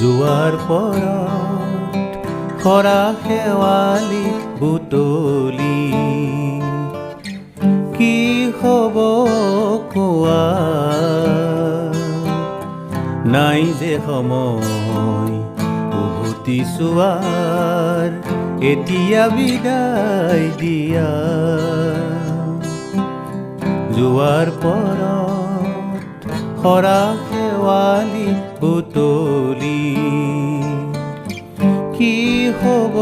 যোৱাৰ পৰত খৰা শেৱালি বুটলি কি হ'ব কোৱা নাই যে সময় উভতি চোৱাৰ এতিয়া বিদায় দিয়া যোৱাৰ পৰত খৰা শেৱালি বুটলি কি হ'ব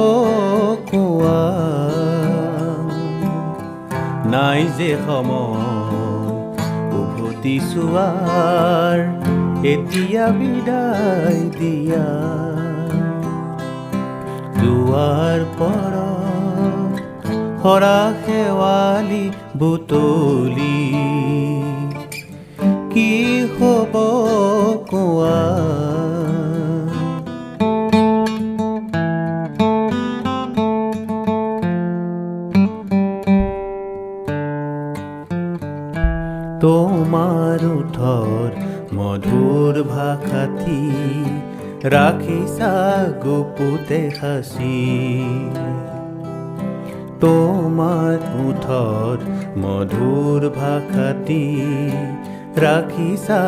কোৱা নাই যে সময় উভতি চোৱাৰ এতিয়া বিদায় দিয়া যোৱাৰ পৰত খৰা শেৱালি বুটলি কি হ'ব কোৱা তোমাৰ ওঠৰ মধুৰ ভাষাটি ৰাখিছা গুপুতে সাঁচি তোমাৰ ওঠৰ মধুৰ ভাষাটি ৰাখিছা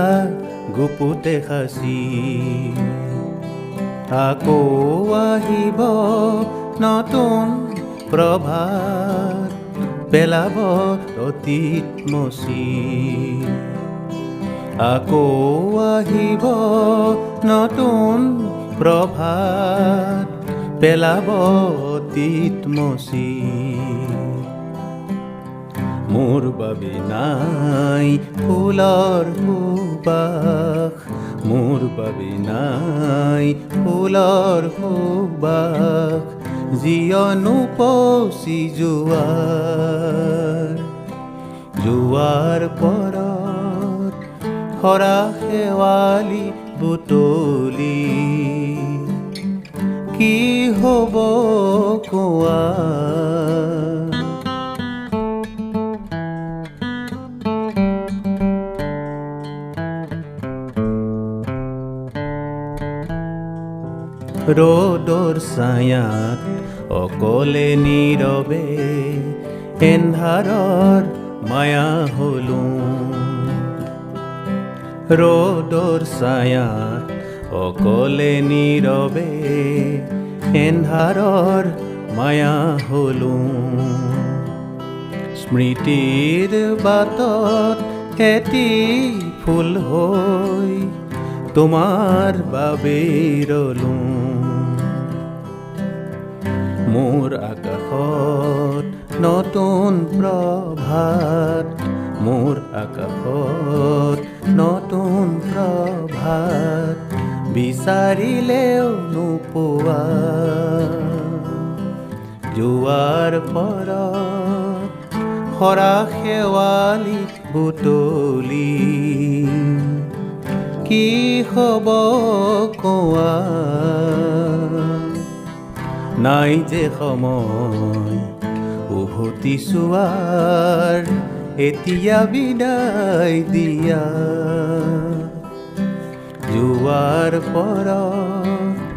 গুপুতে সাঁচি আকৌ আহিব নতুন প্ৰভাত পেলাব অতীত মচি আকৌ আহিব নতুন প্ৰভাত পেলাব অতীত মচি মোৰ বাবে নাই ফুলৰ সুবাস মোৰ বাবে নাই ফুলৰ সুবাস জিয়নো পচি যোৱাৰ পৰত খৰা শেৱালি বুটলি কি হ'ব কোৱা ৰ'দৰ ছায়াত অকলে নীৰৱে এন্ধাৰৰ মায়া হলোঁ ৰ'দৰ ছায়াত অকলে নীৰৱে এন্ধাৰৰ মায়া হলোঁ স্মৃতিৰ বাটত এটি ফুল হৈ তোমাৰ বাবে ৰলোঁ মোৰ আকাশত নতুন প্ৰভাত মোৰ আকাশত নতুন প্ৰভাত বিচাৰিলেও নোপোৱা যোৱাৰ পৰত খৰা শেৱালি বুটলি কি হ'ব কোৱা নাই যে সময় উভতি চোৱাৰ এতিয়া বিদায় দিয়া যোৱাৰ পৰত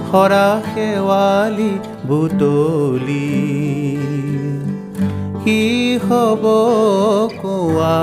খৰা শেৱালি বুটলি কি হ'ব কোৱা